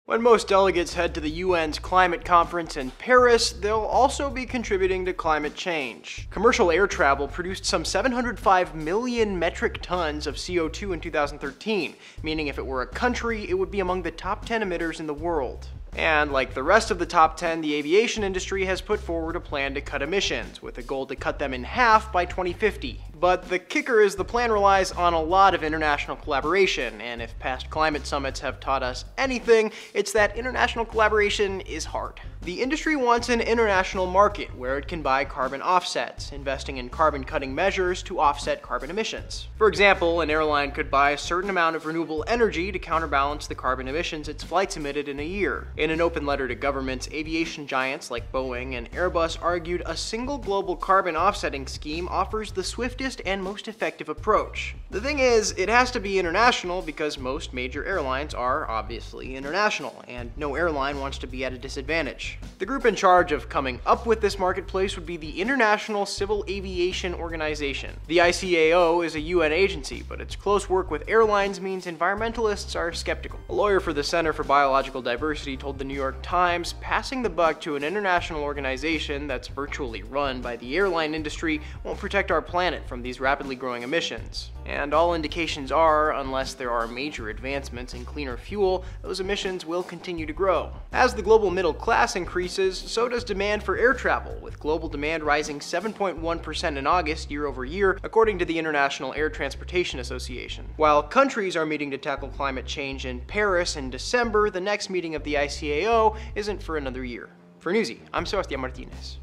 When most delegates head to the UN's climate conference in Paris, they'll also be contributing to climate change. Commercial air travel produced some 705 million metric tons of CO2 in 2013, meaning if it were a country, it would be among the top 10 emitters in the world. And like the rest of the top 10, the aviation industry has put forward a plan to cut emissions, with a goal to cut them in half by 2050. But the kicker is the plan relies on a lot of international collaboration, and if past climate summits have taught us anything, it's that international collaboration is hard. The industry wants an international market where it can buy carbon offsets, investing in carbon-cutting measures to offset carbon emissions. For example, an airline could buy a certain amount of renewable energy to counterbalance the carbon emissions its flights emitted in a year. In an open letter to governments, aviation giants like Boeing and Airbus argued a single global carbon offsetting scheme offers the swiftest and most effective approach. The thing is, it has to be international because most major airlines are obviously international, and no airline wants to be at a disadvantage. The group in charge of coming up with this marketplace would be the International Civil Aviation Organization. The ICAO is a UN agency, but its close work with airlines means environmentalists are skeptical. A lawyer for the Center for Biological Diversity told the New York Times, passing the buck to an international organization that's virtually run by the airline industry won't protect our planet from these rapidly growing emissions. And all indications are, unless there are major advancements in cleaner fuel, those emissions will continue to grow. As the global middle class increases, so does demand for air travel, with global demand rising 7.1% in August year over year, according to the International Air Transportation Association. While countries are meeting to tackle climate change in Paris in December, the next meeting of the ICAO isn't for another year. For Newsy, I'm Sebastián Martínez.